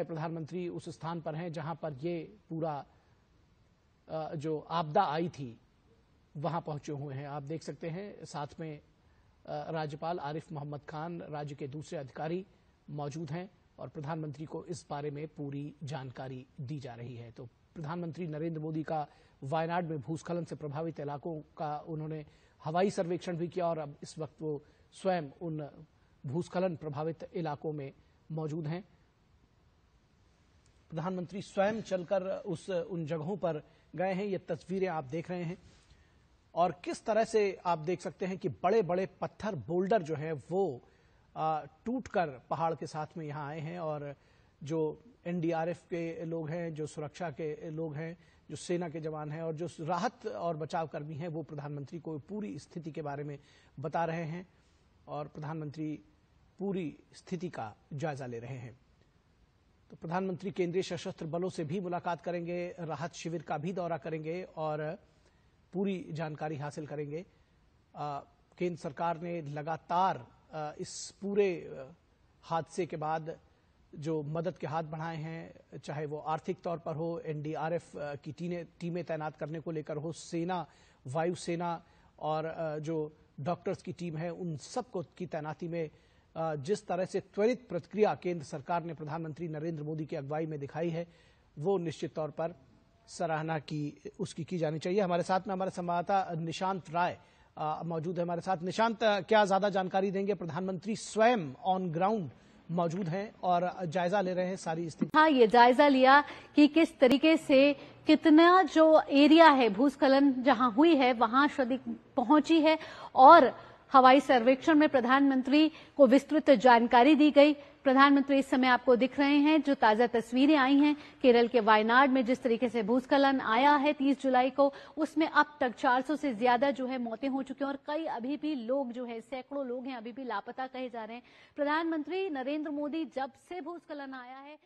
प्रधानमंत्री उस स्थान पर हैं जहां पर ये पूरा जो आपदा आई थी वहां पहुंचे हुए हैं। आप देख सकते हैं साथ में राज्यपाल आरिफ मोहम्मद खान, राज्य के दूसरे अधिकारी मौजूद हैं और प्रधानमंत्री को इस बारे में पूरी जानकारी दी जा रही है। तो प्रधानमंत्री नरेंद्र मोदी का वायनाड में भूस्खलन से प्रभावित इलाकों का उन्होंने हवाई सर्वेक्षण भी किया और अब इस वक्त वो स्वयं उन भूस्खलन प्रभावित इलाकों में मौजूद हैं। प्रधानमंत्री स्वयं चलकर उन जगहों पर गए हैं। ये तस्वीरें आप देख रहे हैं और किस तरह से आप देख सकते हैं कि बड़े बड़े पत्थर, बोल्डर जो है वो टूटकर पहाड़ के साथ में यहाँ आए हैं और जो एनडीआरएफ के लोग हैं, जो सुरक्षा के लोग हैं, जो सेना के जवान हैं और जो राहत और बचाव कर्मी हैं, वो प्रधानमंत्री को पूरी स्थिति के बारे में बता रहे हैं और प्रधानमंत्री पूरी स्थिति का जायजा ले रहे हैं। तो प्रधानमंत्री केंद्रीय सशस्त्र बलों से भी मुलाकात करेंगे, राहत शिविर का भी दौरा करेंगे और पूरी जानकारी हासिल करेंगे। केंद्र सरकार ने लगातार इस पूरे हादसे के बाद जो मदद के हाथ बढ़ाए हैं, चाहे वो आर्थिक तौर पर हो, एनडीआरएफ की टीमें तैनात करने को लेकर हो, सेना, वायुसेना और जो डॉक्टर्स की टीम है, उन सबको की तैनाती में जिस तरह से त्वरित प्रतिक्रिया केंद्र सरकार ने प्रधानमंत्री नरेंद्र मोदी की अगुवाई में दिखाई है, वो निश्चित तौर पर सराहना की जानी चाहिए। हमारे साथ में हमारे संवाददाता निशांत राय मौजूद है हमारे साथ। निशांत, क्या ज्यादा जानकारी देंगे? प्रधानमंत्री स्वयं ऑन ग्राउंड मौजूद हैं और जायजा ले रहे हैं सारी स्थिति। हाँ, ये जायजा लिया कि किस तरीके से कितना जो एरिया है भूस्खलन जहां हुई है वहां क्षति पहुंची है और हवाई सर्वेक्षण में प्रधानमंत्री को विस्तृत जानकारी दी गई। प्रधानमंत्री इस समय आपको दिख रहे हैं, जो ताजा तस्वीरें आई हैं केरल के वायनाड में जिस तरीके से भूस्खलन आया है 30 जुलाई को, उसमें अब तक 400 से ज्यादा जो है मौतें हो चुकी हैं और कई अभी भी लोग जो है, सैकड़ों लोग हैं अभी भी लापता कहे जा रहे हैं। प्रधानमंत्री नरेंद्र मोदी जब से भूस्खलन आया है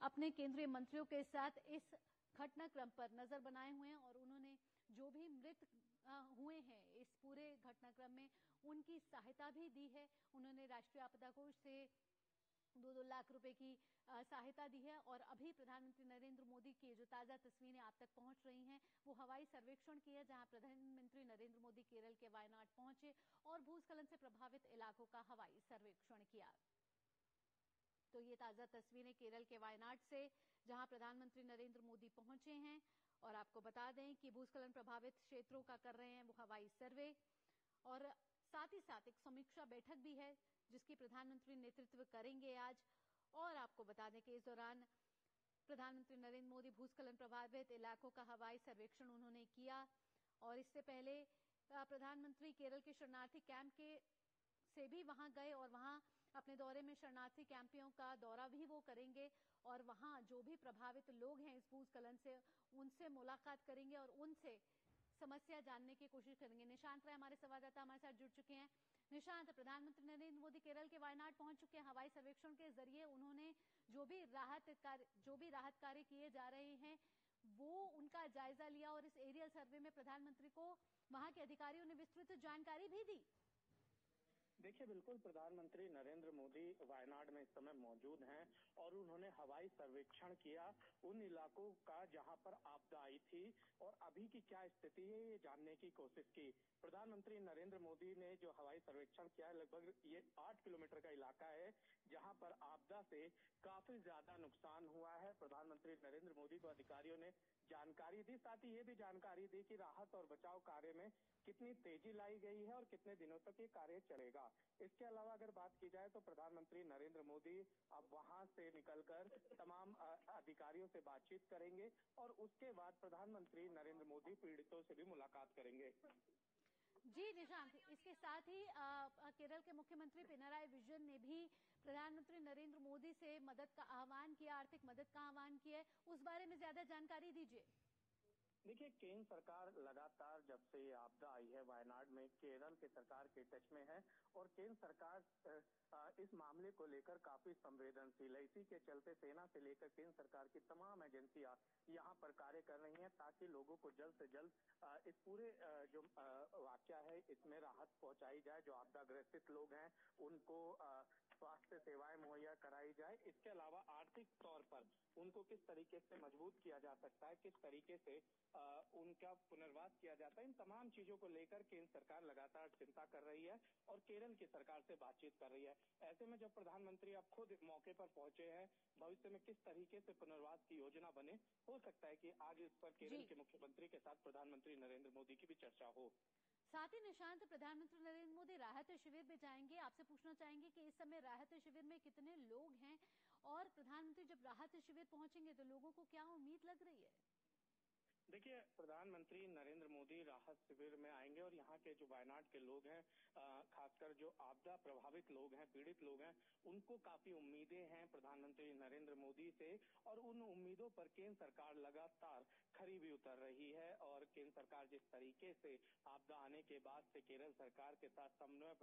अपने केंद्रीय मंत्रियों के साथ इस घटनाक्रम पर नजर बनाए हुए हैं और उन्होंने जो भी मृत हुए हैं इस पूरे घटनाक्रम में उनकी सहायता भी दी है। उन्होंने राष्ट्रीय आपदा कोष से 2-2 लाख रुपए की सहायता दी है और अभी प्रधानमंत्री नरेंद्र मोदी की जो ताजा तस्वीरें आप तक पहुंच रही हैं वो हवाई सर्वेक्षण की है, जहां प्रधानमंत्री नरेंद्र मोदी केरल के वायनाड पहुंचे और भूस्खलन से प्रभावित इलाकों का हवाई सर्वेक्षण किया। तो ये ताजा तस्वीरें केरल के वायनाड से जहां प्रधानमंत्री नरेंद्र मोदी पहुंचे हैं और आपको बता दें कि भूस्खलन प्रभावित क्षेत्रों का कर रहे हैं वो हवाई सर्वे और साथ ही साथ एक समीक्षा बैठक भी है जिसकी प्रधानमंत्री नेतृत्व करेंगे आज। और आपको बता दें कि इस दौरान प्रधानमंत्री नरेंद्र मोदी भूस्खलन प्रभावित इलाकों का हवाई सर्वेक्षण उन्होंने किया और इससे पहले प्रधानमंत्री केरल के शरणार्थी कैंप के से भी वहां गए और वहां अपने दौरे में शरणार्थी कैंपियों का दौरा भी वो करेंगे और वहां जो भी प्रभावित लोग हैं इस भूस्खलन से उनसे मुलाकात करेंगे और उनसे समस्या जानने की कोशिश करेंगे। निशांत राय हमारे संवाददाता हमारे साथ जुड़ चुके हैं। निशांत, प्रधानमंत्री नरेंद्र मोदी केरल के वायनाड पहुंच चुके हैं। हवाई सर्वेक्षण के जरिए उन्होंने जो भी राहत कार्य किए जा रहे हैं वो उनका जायजा लिया और इस एरियल सर्वे में प्रधानमंत्री को वहां के अधिकारियों ने विस्तृत जानकारी भी दी। देखिए, बिल्कुल प्रधानमंत्री नरेंद्र मोदी वायनाड में इस समय मौजूद हैं और उन्होंने हवाई सर्वेक्षण किया उन इलाकों का जहां पर आपदा आई थी और अभी की क्या स्थिति है ये जानने की कोशिश की। प्रधानमंत्री नरेंद्र मोदी ने जो हवाई सर्वेक्षण किया, लगभग ये 8 किलोमीटर का इलाका है जहां पर आपदा से काफी ज्यादा नुकसान हुआ है। प्रधानमंत्री नरेंद्र मोदी को अधिकारियों ने जानकारी दी, साथ ही ये भी जानकारी दी कि राहत और बचाव कार्य में कितनी तेजी लाई गई है और कितने दिनों तक ये कार्य चलेगा। इसके अलावा अगर बात की जाए तो प्रधानमंत्री नरेंद्र मोदी अब वहां से निकलकर तमाम अधिकारियों से बातचीत करेंगे और उसके बाद प्रधानमंत्री नरेंद्र मोदी पीड़ितों से भी मुलाकात करेंगे। जी निशांत, इसके साथ ही केरल के मुख्यमंत्री पिनराई विजयन ने भी प्रधानमंत्री नरेंद्र मोदी से मदद का आह्वान किया, आर्थिक मदद का आह्वान किया, उस बारे में ज्यादा जानकारी दीजिए। देखिए, केंद्र सरकार लगातार जब से ये आपदा आई है वायनाड में, केरल के सरकार के टच में है और केंद्र सरकार इस मामले को लेकर काफी संवेदनशील है। इसी के चलते सेना से लेकर केंद्र सरकार की तमाम एजेंसियां यहाँ पर कार्य कर रही हैं ताकि लोगों को जल्द से जल्द इस पूरे जो वाकया है इसमें राहत पहुंचाई जाए। जो आपदा ग्रसित लोग हैं उनको स्वास्थ्य सेवाएं मुहैया कराई जाए। इसके अलावा आर्थिक तौर पर उनको किस तरीके से मजबूत किया जा सकता है, किस तरीके से उनका पुनर्वास किया जाता है, इन तमाम चीजों को लेकर केंद्र सरकार लगातार चिंता कर रही है और केरल की सरकार से बातचीत कर रही है। ऐसे में जब प्रधानमंत्री अब खुद मौके पर पहुंचे हैं, भविष्य में किस तरीके से पुनर्वास की योजना बने, हो सकता है कि आज इस पर केरल के मुख्यमंत्री के साथ प्रधानमंत्री नरेंद्र मोदी की भी चर्चा हो। साथ ही निशांत, प्रधानमंत्री नरेंद्र मोदी राहत शिविर में जाएंगे। आपसे पूछना चाहेंगे कि इस समय राहत शिविर में कितने लोग हैं और प्रधानमंत्री जब राहत शिविर पहुंचेंगे तो लोगों को क्या उम्मीद लग रही है? देखिए, प्रधानमंत्री नरेंद्र मोदी राहत शिविर में आएंगे और यहाँ के जो वायनाड के लोग हैं, खासकर जो आपदा प्रभावित लोग हैं, पीड़ित लोग हैं, उनको काफी उम्मीदें हैं प्रधानमंत्री नरेंद्र मोदी से और उन उम्मीदों पर केंद्र सरकार लगातार खरी भी उतर रही है। और केंद्र सरकार जिस तरीके से आपदा आने के बाद से केरल सरकार के साथ समन्वय